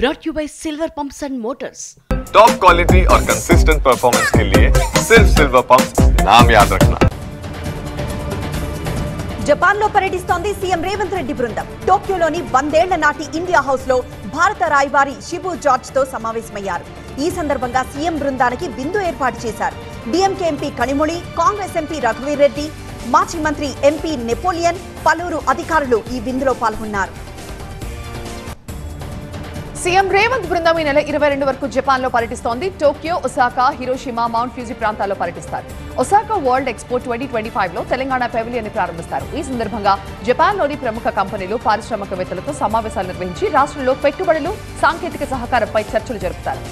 brought you by Silver Pumps and Motors. Top quality और consistent performance के लिए सिर्फ सिल्वर पंप्स नाम याद रखना. జపాన్ లో పర్యటిస్తోంది సీఎం రేవంత్ రెడ్డి బృందం. టోక్యోలోని 100 ఏళ్ల నాటి ఇండియా హౌస్ లో భారత రాయబారి షిబు జార్జ్ తో సమావేశమయ్యారు. ఈ సందర్భంగా సీఎం బృందానికి విందు ఏర్పాటు చేశారు. DMK MP Kanimozhi, Congress MP రఘువీర్ రెడ్డి, మాజీ మంత్రి ఎంపీ నెపోలియన్, పలువురు అధికారులు ఈ విందులో పాల్గొన్నారు. సీఎం రేవంత్ బృందం ఈ నెల 22 వరకు జపాన్ లో పర్యటిస్తోంది. Tokyo, Osaka, Hiroshima, Mount Fuji ప్రాంతాల్లో పర్యటిస్తారు. ఒసాకా వరల్డ్ ఎక్స్పో 2025 లో తెలంగాణ పెవిలియన్ ని ప్రారంభిస్తారు. ఈ సందర్భంగా జపాన్ లోని ప్రముఖ కంపెనీలు, పారిశ్రామికవేత్తలతో సమావేశాలు నిర్వహించి రాష్ట్రంలో పెట్టుబడులు, సాంకేతిక సహకారంపై చర్చలు జరుపుతారు.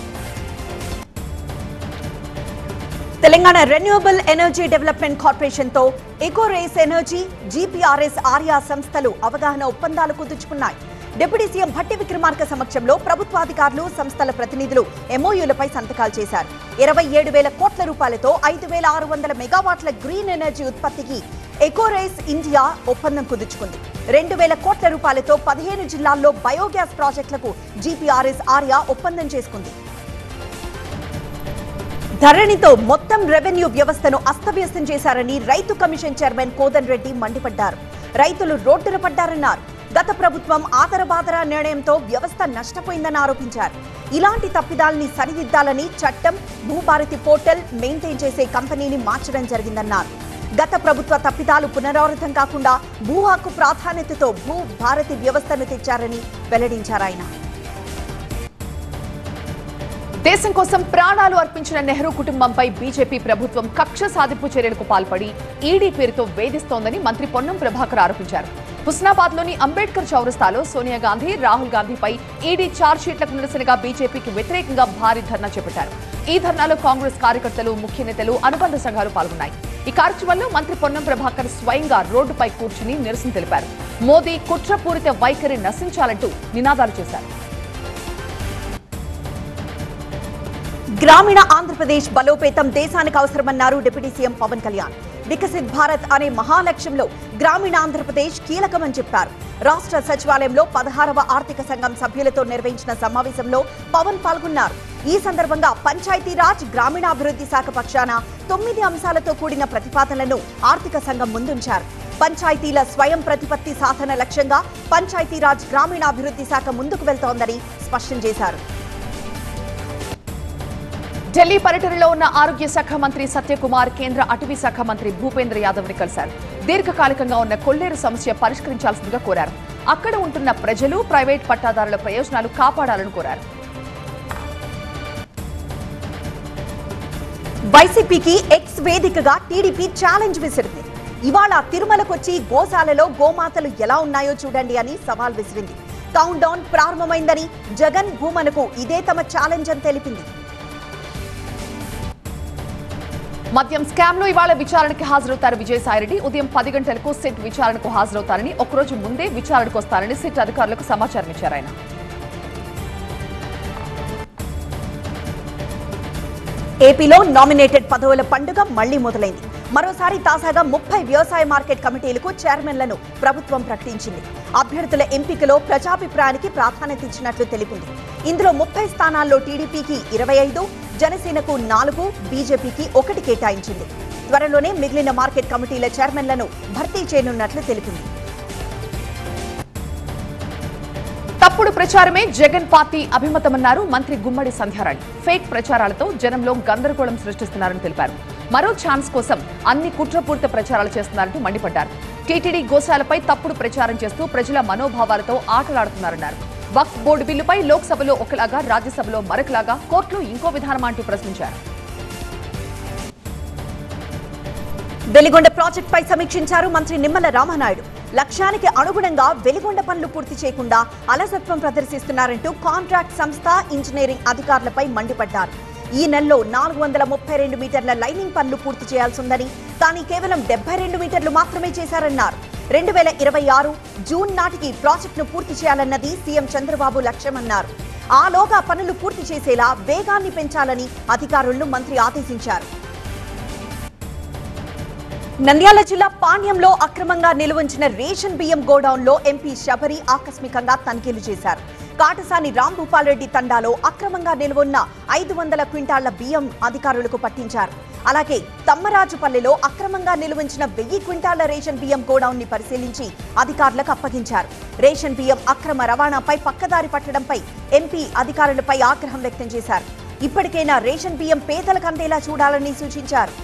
Telangana renewable energy development corporation తో ఎకోరేస్ ఎనర్జీ, జీపీఆర్ఎస్ ఆర్యా సంస్థలు అవగాహన ఒప్పందాలు కుదుర్చుకున్నాయి. డిప్యూటీ సీఎం భట్టి విక్రమార్క సమక్షంలో ప్రభుత్వాధికారులు, సంస్థల ప్రతినిధులు ఎంఓయూలపై సంతకాలు చేశారు. 27,000 కోట్ల రూపాయలతో 5,600 మెగావాట్ల గ్రీన్ ఎనర్జీ ఉత్పత్తికి ఎకోరేస్ ఇండియా ఒప్పందం కుదుర్చుకుంది. 2,000 కోట్ల రూపాయలతో 15 జిల్లాల్లో బయోగ్యాస్ ప్రాజెక్టులకు జీపీఆర్ఎస్ ఆర్యా ఒప్పందం చేసుకుంది. ధరణితో మొత్తం రెవెన్యూ వ్యవస్థను అస్తవ్యస్తం చేశారని రైతు కమిషన్ చైర్మన్ కోదన్ రెడ్డి మండిపడ్డారు. రైతులు రోడ్డున పడ్డారన్నారు. గత ప్రభుత్వం ఆదరబాదర నిర్ణయంతో వ్యవస్థ నష్టపోయిందని ఆరోపించారు. ఇలాంటి తప్పిదాలని సరిదిద్దాలని చట్టం, భూభారతి పోర్టల్ మెయింటైన్ చేసే కంపెనీని మార్చడం జరిగిందన్నారు. గత ప్రభుత్వ తప్పిదాలు పునరావృతం కాకుండా భూ హక్కు ప్రాధాన్యతతో భూ భారతి వ్యవస్థను తెచ్చారని వెల్లడించారు ఆయన. దేశం కోసం ప్రాణాలు అర్పించిన నెహ్రూ కుటుంబంపై బీజేపీ ప్రభుత్వం కక్ష సాధింపు చర్యలకు పాల్పడి ఈడీ పేరుతో వేధిస్తోందని మంత్రి పొన్నం ప్రభాకర్ ఆరోపించారు. హుస్నాబాద్ లోని అంబేద్కర్ చౌరస్తాలో సోనియా గాంధీ, రాహుల్ గాంధీపై ఈడీ ఛార్జ్షీట్లకు నిరసనగా బీజేపీకి వ్యతిరేకంగా భారీ ధర్నా చేపట్టారు. ఈ ధర్నాలో కాంగ్రెస్ కార్యకర్తలు, ముఖ్య నేతలు, అనుబంధ సంఘాలు పాల్గొన్నాయి. ఈ కార్యక్రమంలో మంత్రి పొన్నం ప్రభాకర్ స్వయంగా రోడ్డుపై కూర్చుని నిరసన తెలిపారు. మోదీ కుట్రపూరిత వైఖరి నశించాలంటూ నినాదాలు చేశారు. గ్రామీణ ఆంధ్రప్రదేశ్ బలోపేతం దేశానికి అవసరమన్నారు డిప్యూటీ సీఎం పవన్ కళ్యాణ్. వికసిత్ భారత్ అనే మహాలక్ష్యంలో గ్రామీణ ఆంధ్రప్రదేశ్ కీలకమని చెప్పారు. రాష్ట్ర సచివాలయంలో 16వ ఆర్థిక సంఘం సభ్యులతో నిర్వహించిన సమావేశంలో పవన్ పాల్గొన్నారు. ఈ సందర్భంగా పంచాయతీరాజ్, గ్రామీణాభివృద్ధి శాఖ పక్షాన 9 అంశాలతో కూడిన ప్రతిపాదనలను ఆర్థిక సంఘం ముందుంచారు. పంచాయతీల స్వయం ప్రతిపత్తి సాధన లక్ష్యంగా పంచాయతీరాజ్, గ్రామీణాభివృద్ధి శాఖ ముందుకు వెళ్తోందని స్పష్టం చేశారు. ఢిల్లీ పర్యటనలో ఉన్న ఆరోగ్య శాఖ మంత్రి సత్యకుమార్ కేంద్ర అటవీ శాఖ మంత్రి భూపేంద్ర యాదవ్ ని కలిశారు. దీర్ఘకాలికంగా ఉన్న కొల్లేరు సమస్య పరిష్కరించాల్సిందిగా కోరారు. అక్కడ ఉంటున్న ప్రజలు, ప్రైవేట్ పట్టాదారుల ప్రయోజనాలు కాపాడాలని కోరారు. వైసీపీకి ఎక్స్ వేదికగా టీడీపీ ఛాలెంజ్ విసిరింది. ఇవాళ తిరుమలకొచ్చి గోశాలలో గోమాతలు ఎలా ఉన్నాయో చూడండి అని సవాల్ విసిరింది. కౌంట్ డౌన్ ప్రారంభమైందని, జగన్, భూమనకు ఇదే తమ ఛాలెంజ్ అని తెలిపింది. మద్యం స్కామ్ లో ఇవాళ విచారణకి హాజరవుతారు విజయసాయిరెడ్డి. ఉదయం 10 గంటలకు సిట్ విచారణకు హాజరవుతారని, ఒకరోజు ముందే విచారణకు వస్తారని సిట్ అధికారులకు సమాచారం ఇచ్చారు ఆయన. ఏపీలో నామినేటెడ్ పదవుల పండుగ మళ్లీ మొదలైంది. మరోసారి తాజాగా 30 వ్యవసాయ మార్కెట్ కమిటీలకు చైర్మన్లను ప్రభుత్వం ప్రకటించింది. అభ్యర్థుల ఎంపికలో ప్రజాభిప్రాయానికి ప్రాధాన్యత ఇచ్చినట్లు తెలిపింది. ఇందులో 30 స్థానాల్లో టీడీపీకి 25, జనసేనకు 4, బీజేపీకి 1 కేటాయించింది. త్వరలోనే మిగిలిన మార్కెట్ కమిటీల చైర్మన్లను భర్తీ చేయనున్నట్లు తెలిపింది. తప్పుడు ప్రచారమే జగన్ పార్టీ అభిమతమన్నారు మంత్రి గుమ్మడి సంధ్యారాణి. ఫేక్ ప్రచారాలతో జనంలో గందరగోళం సృష్టిస్తున్నారని తెలిపారు. మరో ఛాన్స్ కోసం అన్ని కుట్రపూరిత ప్రచారాలు చేస్తున్నారంటూ మండిపడ్డారు. టీటీడీ గోశాలపై తప్పుడు ప్రచారం చేస్తూ ప్రజల మనోభావాలతో ఆటలాడుతున్నారన్నారు. వక్ఫ్ బోర్డు బిల్లుపై లోక్సభలో ఒకలాగా, రాజ్యసభలో మరొకలాగా, కోర్టులో ఇంకో విధానం అంటూ ప్రశ్నించారు. వెలిగొండ ప్రాజెక్టుపై సమీక్షించారు మంత్రి నిమ్మల రామానాయుడు. లక్ష్యానికి అనుగుణంగా వెలిగొండ పనులు పూర్తి చేయకుండా అలసత్వం ప్రదర్శిస్తున్నారంటూ కాంట్రాక్ట్ సంస్థ, ఇంజనీరింగ్ అధికారులపై మండిపడ్డారు. ఈ నెలలో 432 మీటర్ల లైనింగ్ పనులు పూర్తి చేయాల్సిందని, కానీ కేవలం 72 మీటర్లు మాత్రమే చేశారన్నారు. 2026 జూన్ నాటికి ప్రాజెక్టును పూర్తి చేయాలన్నది సీఎం చంద్రబాబు లక్ష్యమన్నారు. ఆలోగా పనులు పూర్తి చేసేలా వేగాన్ని పెంచాలని అధికారులను మంత్రి ఆదేశించారు. నంద్యాల జిల్లా పాణ్యంలో అక్రమంగా నిలువుంచిన రేషన్ బియ్యం గోడౌన్లో ఎంపీ శబరి ఆకస్మికంగా తనిఖీలు చేశారు. కాటసాని రాంభూపాల్ రెడ్డి తండాలో అక్రమంగా నిల్వొన్న 500 క్వింటాళ్ల బియ్యం అధికారులకు పట్టించారు. అలాగే తమ్మరాజుపల్లిలో అక్రమంగా నిల్వించిన 1000 క్వింటాళ్ల రేషన్ బియ్యం గోడౌన్ ని పరిశీలించి అధికారులకు అప్పగించారు. రేషన్ బియ్యం అక్రమ రవాణాపై పక్కదారి పట్టడంపై ఎంపీ అధికారులపై ఆగ్రహం వ్యక్తం చేశారు. ఇప్పటికైనా రేషన్ బియ్యం పేదలకు అందేలా చూడాలని సూచించారు.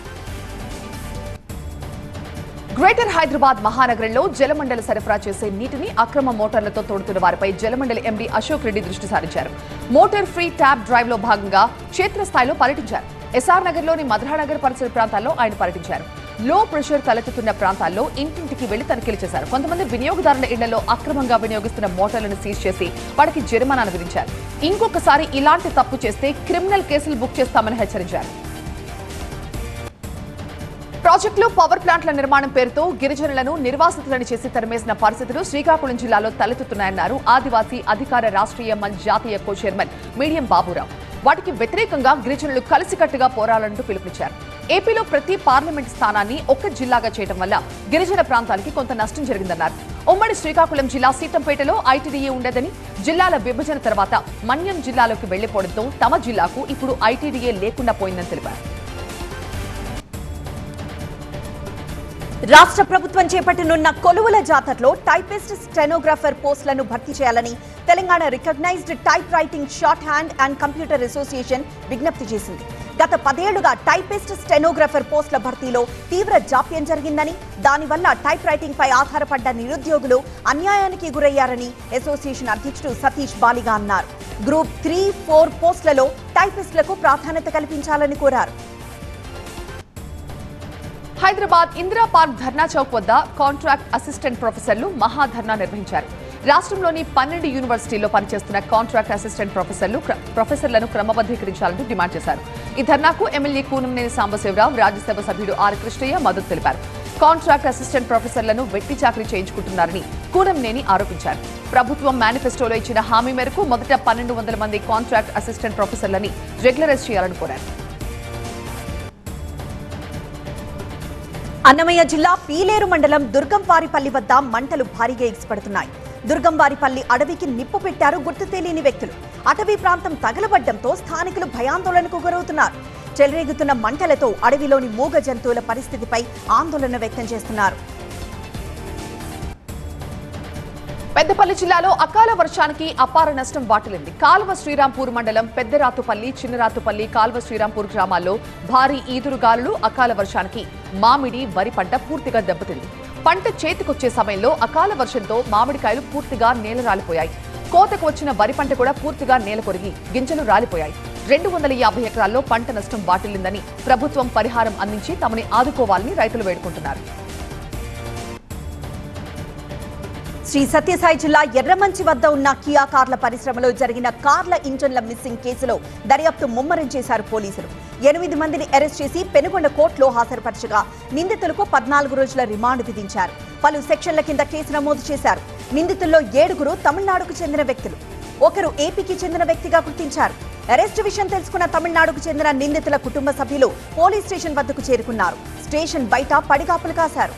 గ్రేటర్ హైదరాబాద్ మహానగరంలో జలమండలి సరఫరా చేసే నీటిని అక్రమ మోటార్లతో తోడుతున్న వారిపై జలమండలి ఎండీ అశోక్ రెడ్డి దృష్టి సారించారు. మోటార్ ఫ్రీ ట్యాప్ డ్రైవ్ లో భాగంగా క్షేత్రస్థాయిలో పర్యటించారు. ఎస్ఆర్ నగర్లోని మధురానగర్ పరిసర ప్రాంతాల్లో ఆయన పర్యటించారు. లో ప్రెషర్ తలెత్తుతున్న ప్రాంతాల్లో ఇంటింటికి వెళ్లి తనిఖీలు చేశారు. కొంతమంది వినియోగదారుల ఇళ్లలో అక్రమంగా వినియోగిస్తున్న మోటార్లను సీజ్ చేసి వారికి జరిమానాలు విధించారు. ఇంకొకసారి ఇలాంటి తప్పు చేస్తే క్రిమినల్ కేసులు బుక్ చేస్తామని హెచ్చరించారు. ప్రాజెక్టులో పవర్ ప్లాంట్ల నిర్మాణం పేరుతో గిరిజనులను నిర్వాసితులను చేసి తరిమేసిన పరిస్థితులు శ్రీకాకుళం జిల్లాలో తలెత్తుతున్నాయన్నారు ఆదివాసీ అధికార రాష్ట్రీయ మంచ్ జాతీయ కో చైర్మన్ మీడియం బాబురావు. వాటికి వ్యతిరేకంగా గిరిజనులు కలిసికట్టుగా పోరాడాలంటూ పిలుపునిచ్చారు. ఏపీలో ప్రతి పార్లమెంట్ స్థానాన్ని ఒక్క జిల్లాగా చేయడం వల్ల గిరిజన ప్రాంతాలకి కొంత నష్టం జరిగిందన్నారు. ఉమ్మడి శ్రీకాకుళం జిల్లా సీతంపేటలో ఐటీడీఏ ఉండేదని, జిల్లాల విభజన తర్వాత మన్యం జిల్లాలోకి వెళ్లిపోవడంతో తమ జిల్లాకు ఇప్పుడు ఐటీడీఏ లేకుండా పోయిందని తెలిపారు. రాష్ట్ర ప్రభుత్వం చేపట్టనున్న కొలువుల జాతరలో టైపిస్ట్ స్టెనోగ్రాఫర్ పోస్టులను భర్తీ చేయాలని Telangana recognised type writing shorthand and computer association విజ్ఞప్తి చేసింది. గత 10 ఏళ్లుగా టైపిస్ట్ స్టెనోగ్రాఫర్ పోస్టుల భర్తీలో తీవ్ర జాప్యం జరిగిందని, దానివల్ల టైప్ రైటింగ్ పై ఆధారపడ్డ నిరుద్యోగులు అన్యాయానికి గురయ్యారని అసోసియేషన్ అధ్యక్షుడు సతీష్ బాలిగా అన్నారు. గ్రూప్ 3, 4 పోస్టులలో టైపిస్టులకు ప్రాధాన్యత కల్పించాలని కోరారు. హైదరాబాద్ ఇందిరా పార్క్ ధర్నా చౌక్ వద్ద కాంట్రాక్ట్ అసిస్టెంట్ ప్రొఫెసర్లు మహాధర్నా నిర్వహించారు. రాష్ట్రంలోని 12 యూనివర్సిటీల్లో పనిచేస్తున్న కాంట్రాక్ట్ అసిస్టెంట్ ప్రొఫెసర్లను క్రమబద్ధీకరించాలంటూ డిమాండ్ చేశారు. ఈ ధర్నాకు ఎమ్మెల్యే కూనంనేని సాంబశివరావు, రాజ్యసభ సభ్యుడు ఆర్ కృష్ణయ్య మద్దతు తెలిపారు. కాంట్రాక్ట్ అసిస్టెంట్ ప్రొఫెసర్లను వెట్టి చాకరీ చేయించుకుంటున్నారని కూనంనేని ఆరోపించారు. ప్రభుత్వం మేనిఫెస్టోలో ఇచ్చిన హామీ మేరకు మొదట 1200 మంది కాంట్రాక్ట్ అసిస్టెంట్ ప్రొఫెసర్లని రెగ్యులరైజ్ చేయాలని కోరారు. అన్నమయ్య జిల్లా పీలేరు మండలం దుర్గంవారిపల్లి వద్ద మంటలు భారీగా ఎగిసిపడుతున్నాయి. దుర్గంవారిపల్లి అడవికి నిప్పు పెట్టారు గుర్తు తెలియని వ్యక్తులు. అటవీ ప్రాంతం తగలబడ్డంతో స్థానికులు భయాందోళనకు గురవుతున్నారు. చెలరేగుతున్న మంటలతో అడవిలోని మూగ జంతువుల పరిస్థితిపై ఆందోళన వ్యక్తం చేస్తున్నారు. పెద్దపల్లి జిల్లాలో అకాల వర్షానికి అపార నష్టం వాటిల్లింది. కాల్వ శ్రీరాంపూర్ మండలం పెద్దరాతుపల్లి, చిన్నరాతుపల్లి, కాల్వ శ్రీరాంపూర్ గ్రామాల్లో భారీ ఈదురుగాలులు, అకాల వర్షానికి మామిడి, వరి పంట పూర్తిగా దెబ్బతింది. పంట చేతికొచ్చే సమయంలో అకాల వర్షంతో మామిడికాయలు పూర్తిగా నేల రాలిపోయాయి. కోతకు వచ్చిన వరి పంట కూడా పూర్తిగా నేల కొరిగి గింజలు రాలిపోయాయి. 250 ఎకరాల్లో పంట నష్టం వాటిల్లిందని ప్రభుత్వం పరిహారం అందించి తమని ఆదుకోవాలని రైతులు వేడుకుంటున్నారు. శ్రీ సత్యసాయి జిల్లా ఎర్రమంచి వద్ద ఉన్న కియా కార్ల పరిశ్రమలో జరిగిన కార్ల ఇంజన్ల మిస్సింగ్ కేసులో దర్యాప్తు ముమ్మరం చేశారు పోలీసులు. 8 మందిని అరెస్ట్ చేసి పెనుగొండ కోర్టులో హాజరుపరచగా నిందితులకు 14 రోజుల రిమాండ్ విధించారు. పలు సెక్షన్ల కింద కేసు నమోదు చేశారు. నిందితుల్లో 7 తమిళనాడుకు చెందిన వ్యక్తులు, ఒకరు ఏపీకి చెందిన వ్యక్తిగా గుర్తించారు. అరెస్టు విషయం తెలుసుకున్న తమిళనాడుకు చెందిన నిందితుల కుటుంబ సభ్యులు పోలీస్ స్టేషన్ వద్దకు చేరుకున్నారు. స్టేషన్ బయట పడిగాపులు కాశారు.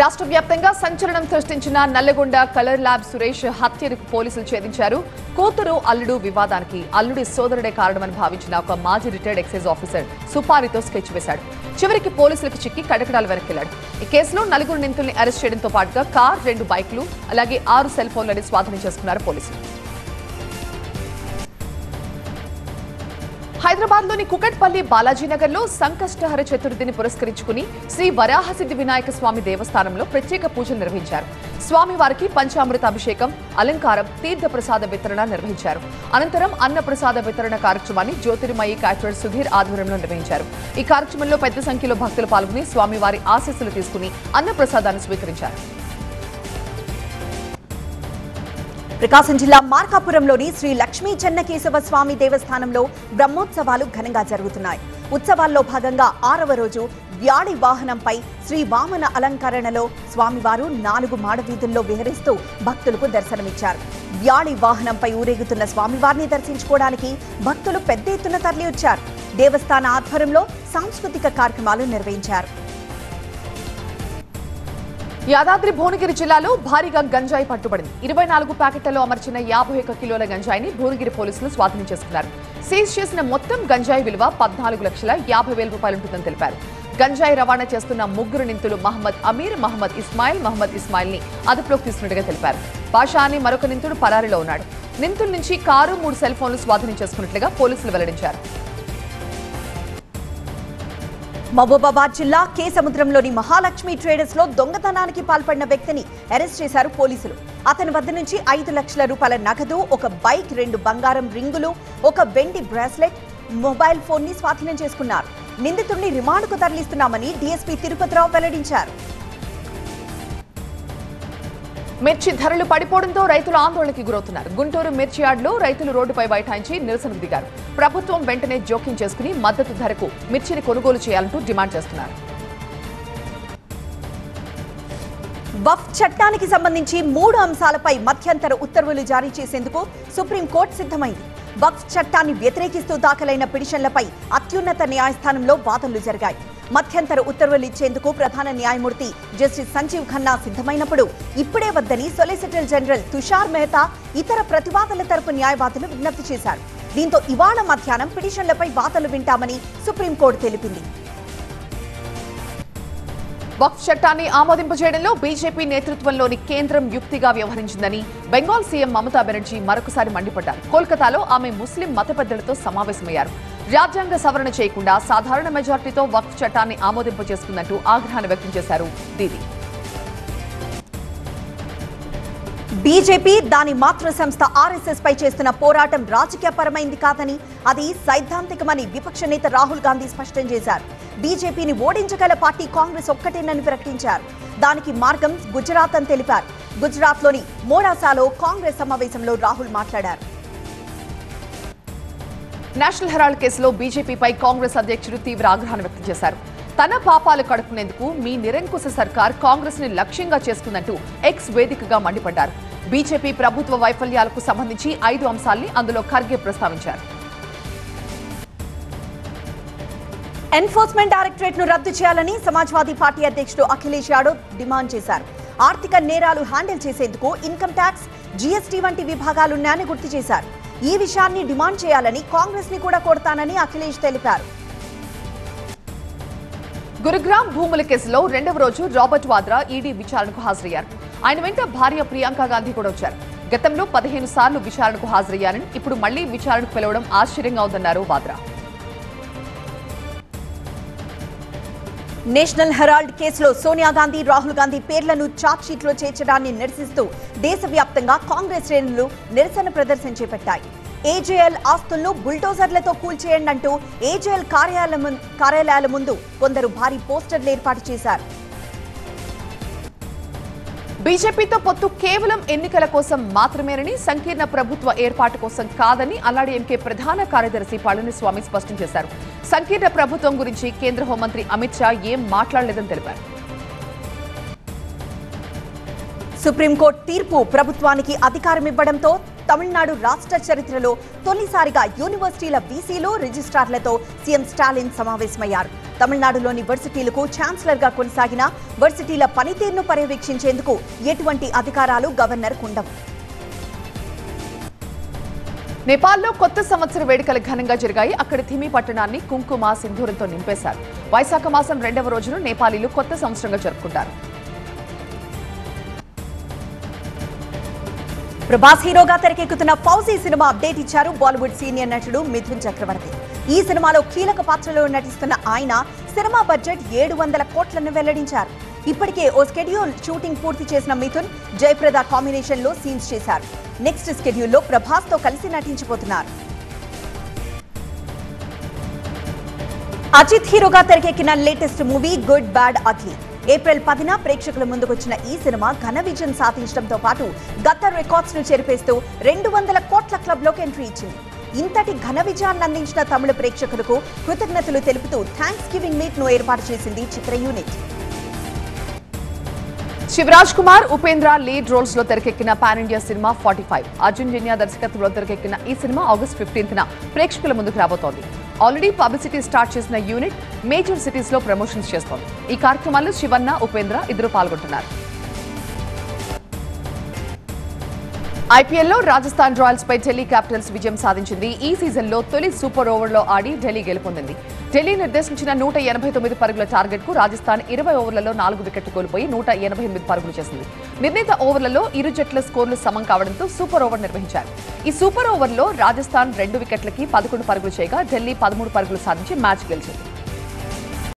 రాష్ట్ర వ్యాప్తంగా సంచలనం సృష్టించిన నల్లగొండ కలర్ ల్యాబ్ సురేష్ హత్యను పోలీసులు ఛేదించారు. కూతురు అల్లుడు వివాదానికి అల్లుడి సోదరుడే కారణమని భావించిన ఒక మాజీ రిటైర్డ్ ఎక్సైజ్ ఆఫీసర్ సుపారితో స్కెచ్ వేశాడు. చివరికి పోలీసులకు చిక్కి కటకడాలు వెనక్కెళ్లాడు. ఈ కేసులో 4 నిందితుల్ని అరెస్ట్ చేయడంతో పాటుగా కార్, 2 బైకులు, అలాగే 6 సెల్ ఫోన్లని స్వాధీనం చేసుకున్నారు పోలీసులు. హైదరాబాద్లోని కుకట్పల్లి బాలాజీనగర్లో సంకష్టహర చతుర్థిని పురస్కరించుకుని శ్రీ వరాహసిద్ధి వినాయక స్వామి దేవస్థానంలో ప్రత్యేక పూజలు నిర్వహించారు. స్వామివారికి పంచామృత అభిషేకం, అలంకారం, తీర్థ ప్రసాద వితరణ నిర్వహించారు. అనంతరం అన్న ప్రసాద వితరణ కార్యక్రమాన్ని జ్యోతిర్మయి క్యాటరర్ సుధీర్ ఆధ్వర్యంలో నిర్వహించారు. ఈ కార్యక్రమంలో పెద్ద సంఖ్యలో భక్తులు పాల్గొని స్వామివారి ఆశీస్సులు తీసుకుని అన్న ప్రసాదాన్ని స్వీకరించారు. ప్రకాశం జిల్లా మార్కాపురంలోని శ్రీ లక్ష్మీ చెన్నకేశవ స్వామి దేవస్థానంలో బ్రహ్మోత్సవాలు ఘనంగా జరుగుతున్నాయి. ఉత్సవాల్లో భాగంగా 6వ రోజు వ్యాళి వాహనంపై శ్రీ వామన అలంకరణలో స్వామివారు 4 మాడవీధుల్లో విహరిస్తూ భక్తులకు దర్శనమిచ్చారు. వ్యాళి వాహనంపై ఊరేగుతున్న స్వామివారిని దర్శించుకోవడానికి భక్తులు పెద్ద ఎత్తున తరలివచ్చారు. దేవస్థాన ఆధ్వర్యంలో సాంస్కృతిక కార్యక్రమాలు నిర్వహించారు. యాదాద్రి భువనగిరి జిల్లాలో భారీగా గంజాయి పట్టుబడింది. 24 ప్యాకెట్లలో అమర్చిన 51 కిలోల గంజాయిని భువనగిరి పోలీసులు స్వాధీనం చేసుకున్నారు. సీజ్ చేసిన మొత్తం గంజాయి విలువ 14,50,000 రూపాయలుంటుందని తెలిపారు. గంజాయి రవాణా చేస్తున్న ముగ్గురు నిందితులు మహమ్మద్ అమీర్, మహమ్మద్ ఇస్మాయిల్ ని అదుపులోకి తీసుకున్నట్టుగా తెలిపారు. బాషా అని మరొక నిందితుడు పరారీలో ఉన్నాడు. నిందితుల నుంచి కారు, 3 సెల్ ఫోన్లు స్వాధీనం చేసుకున్నట్లుగా పోలీసులు వెల్లడించారు. మహబూబాబాద్ జిల్లా కేసముద్రంలోని మహాలక్ష్మి ట్రేడర్స్ లో దొంగతనానికి పాల్పడిన వ్యక్తిని అరెస్ట్ చేశారు పోలీసులు. అతని వద్ద నుంచి 5 లక్షల రూపాయల నగదు, ఒక బైక్, 2 బంగారం రింగులు, ఒక వెండి బ్రాస్లెట్, మొబైల్ ఫోన్ ని స్వాధీనం చేసుకున్నారు. నిందితుడిని రిమాండ్కు తరలిస్తున్నామని డీఎస్పీ తిరుపతిరావు వెల్లడించారు. మిర్చి ధరలు పడిపోవడంతో రైతులు ఆందోళనకి గురవుతున్నారు. గుంటూరు మిర్చి యార్డులో రైతులు రోడ్డుపై బైఠాయించి నిరసనకు దిగారు. ప్రభుత్వం వెంటనే జోక్యం చేసుకుని మద్దతు ధరకు మిర్చిని కొనుగోలు చేయాలంటూ డిమాండ్ చేస్తున్నారు. వక్ఫ్ చట్టానికి సంబంధించి 3 అంశాలపై మధ్యంతర ఉత్తర్వులు జారీ చేసేందుకు సుప్రీంకోర్టు సిద్ధమైంది. వక్ఫ్ చట్టాన్ని వ్యతిరేకిస్తూ దాఖలైన పిటిషన్లపై అత్యున్నత న్యాయస్థానంలో వాదనలు జరిగాయి. మధ్యంతర ఉత్తర్వులు ఇచ్చేందుకు ప్రధాన న్యాయమూర్తి జస్టిస్ సంజీవ్ ఖన్నా సిద్ధమైనప్పుడు ఇప్పుడే వద్దని సొలిసిటర్ జనరల్ తుషార్ మెహతా ఇతర ప్రతివాదుల తరపు న్యాయవాదులు విజ్ఞప్తి చేశారు. దీంతో ఇవాళ మధ్యాహ్నం పిటిషన్లపై వాదనలు వింటామని సుప్రీంకోర్టు తెలిపింది. వక్ఫ్ చట్టాన్ని ఆమోదింపజేయడంలో బీజేపీ నేతృత్వంలోని కేంద్రం యుక్తిగా వ్యవహరించిందని బెంగాల్ సీఎం మమతా బెనర్జీ మరొకసారి మండిపడ్డారు. కోల్కతాలో ఆమె ముస్లిం మత పెద్దలతో సమావేశమయ్యారు. రాజ్యాంగ సవరణ చేయకుండా సాధారణ మెజార్టీతో వక్ఫ్ చట్టాన్ని ఆమోదింపజేసుకుందంటూ ఆగ్రహాన్ని వ్యక్తం చేశారు దీది. బీజేపీ దాని మాతృ సంస్థ ఆర్ఎస్ఎస్ పై చేస్తున్న పోరాటం రాజకీయపరమైంది కాదని, అది సైద్ధాంతికమని విపక్ష నేత రాహుల్ గాంధీ స్పష్టం చేశారు. బీజేపీని ఓడించగల పార్టీ కాంగ్రెస్ ఒక్కటేనని ప్రకటించారు. దానికి మార్గం గుజరాత్ అని తెలిపారు. గుజరాత్లోని మోడాసాలో కాంగ్రెస్ సమావేశంలో రాహుల్ మాట్లాడారు. నేషనల్ హెరాల్డ్ కేసులో బీజేపీపై కాంగ్రెస్ అధ్యక్షుడు తీవ్ర ఆగ్రహాన్ని వ్యక్తం చేశారు. తన పాపాలు కడుపునేందుకు మీ నిరంకుశ సర్కార్ కాంగ్రెస్ ని లక్ష్యంగా చేసుకుందంటూ ఎక్స్ వేదికగా మండిపడ్డారు. బీజేపీ ప్రభుత్వ వైఫల్యాలకు సంబంధించి 5 అంశాల్ని అందులో ఖర్గే ప్రస్తావించారు. ఎన్ఫోర్స్మెంట్ డైరెక్టరేట్ ను రద్దు చేయాలని సమాజ్వాదీ పార్టీ అధ్యక్షుడు అఖిలేష్ యాదవ్ డిమాండ్ చేశారు. ఆర్థిక నేరాలు హ్యాండిల్ చేసేందుకు ఇన్కమ్ ట్యాక్స్, జీఎస్టీ వంటి విభాగాలున్నాయని గుర్తు చేశారు. ఈ విషయాన్ని డిమాండ్ చేయాలని కాంగ్రెస్ ని కూడా కోరతానని అఖిలేష్ తెలిపారు. గురుగ్రామ్ భూముల కేసులో 2వ రోజు రాబర్ట్ వాద్రా ఈడీ విచారణకు హాజరయ్యారు. ఆయన వెంట భార్య ప్రియాంక గాంధీ కూడా వచ్చారు. గతంలో 15 సార్లు విచారణకు హాజరయ్యారని, ఇప్పుడు మళ్లీ విచారణకు పిలవడం ఆశ్చర్యంగా ఉందన్నారు వాద్రా. నేషనల్ హెరాల్డ్ కేసులో సోనియా గాంధీ, రాహుల్ గాంధీ పేర్లను ఛార్జ్షీట్లో చేర్చడాన్ని నిరసిస్తూ దేశవ్యాప్తంగా కాంగ్రెస్ శ్రేణులు నిరసన ప్రదర్శన చేపట్టాయి. ఏజేఎల్ ఆస్తులను బుల్డోజర్లతో కూల్చేయండి అంటూ ఏజేఎల్ కార్యాలయాల ముందు కొందరు భారీ పోస్టర్లు ఏర్పాటు చేశారు. బీజేపీతో పొత్తు కేవలం ఎన్నికల కోసం మాత్రమేనని, సంకీర్ణ ప్రభుత్వ ఏర్పాటు కోసం కాదని అల్లాడీఎంకే ప్రధాన కార్యదర్శి పళనిస్వామి స్పష్టం చేశారు. సంకీర్ణ ప్రభుత్వం గురించి కేంద్ర హోంమంత్రి అమిత్ షా ఏం మాట్లాడలేదని తెలిపారు. సుప్రీంకోర్టు తీర్పు ప్రభుత్వానికి అధికారం ఇవ్వడంతో తమిళనాడు రాష్ట్ర చరిత్రలో తొలిసారిగా యూనివర్సిటీల వీసీలు, రిజిస్ట్రార్లతో సీఎం స్టాలిన్ సమావేశమయ్యారు. తమిళనాడులోని వర్సిటీలకు ఛాన్సలర్ గా కొనసాగిన వర్సిటీల పనితీరును పర్యవేక్షించేందుకు ఎటువంటి అధికారాలు గవర్నర్కు ఉండవు. నేపాల్లో కొత్త సంవత్సర వేడుకలు ఘనంగా జరిగాయి. అక్కడి థిమి పట్టణాన్ని కుంకుమ, సింధూరంతో నింపేశారు. వైశాఖ మాసం 2వ రోజును నేపాలీలు కొత్త సంవత్సరంగా జరుపుకుంటారు. ప్రభాస్ హీరోగా తెరకెక్కుతున్న ఫౌజీ సినిమా అప్డేట్ ఇచ్చారు బాలీవుడ్ సీనియర్ నటుడు మిథున్ చక్రవర్తి. ఈ సినిమాలో కీలక పాత్రలో నటిస్తున్న ఆయన సినిమా బడ్జెట్ 700 కోట్లను వెల్లడించారు. ఇప్పటికే ఓ స్కెడ్యూల్ షూటింగ్ పూర్తి చేసిన మిథున్ జయప్రద కాంబినేషన్ లో సీన్స్ చేశారు. నెక్స్ట్ స్కెడ్యూల్లో ప్రభాస్ తో కలిసి నటించబోతున్నారు. అజిత్ హీరోగా తెరకెక్కిన latest movie good bad ugly. April 10న ప్రేక్షకుల ముందుకొచ్చిన ఈ సినిమా ఘన విజయం సాధించడంతో పాటు గత రికార్డ్స్ ను చెరిపేస్తూ 200 కోట్ల క్లబ్ లోకి ఎంట్రీ ఇచ్చింది. ఇంతటి ఘన విజయాన్ని అందించిన తమిళ ప్రేక్షకులకు కృతజ్ఞతలు తెలుపుతూ థ్యాంక్స్ గివింగ్ మీట్ ను ఏర్పాటు చేసింది చిత్ర unit. Shivaraj Kumar, Upendra lead roles లో తెరకెక్కిన pan India cinema 45. Arjun Janya దర్శకత్వంలో తెరకెక్కిన ఈ సినిమా ఆగస్ట్ 15న ప్రేక్షకుల ముందుకు రాబోతోంది. ఆల్రెడీ పబ్లిసిటీ స్టార్ట్ చేసిన యూనిట్ మేజర్ సిటీస్ లో ప్రమోషన్స్ చేస్తోంది. ఈ కార్యక్రమాల్లో శివన్న, ఉపేంద్ర ఇద్దరు పాల్గొంటున్నారు. ఐపీఎల్లో రాజస్థాన్ రాయల్స్ పై ఢిల్లీ క్యాపిటల్స్ విజయం సాధించింది. ఈ సీజన్లో తొలి సూపర్ ఓవర్లో ఆడి ఢిల్లీ గెలుపొందింది. ఢిల్లీ నిర్దేశించిన 189 పరుగుల టార్గెట్ కు రాజస్థాన్ 20 ఓవర్లలో 4 వికెట్లు కోల్పోయి 188 పరుగులు చేసింది. నిర్ణీత ఓవర్లలో ఇరు జట్ల స్కోర్లు సమం కావడంతో సూపర్ ఓవర్ నిర్వహించారు. ఈ సూపర్ ఓవర్లో రాజస్థాన్ 2 వికెట్లకి 11 పరుగులు చేయగా ఢిల్లీ 13 పరుగులు సాధించి మ్యాచ్ గెలిచింది.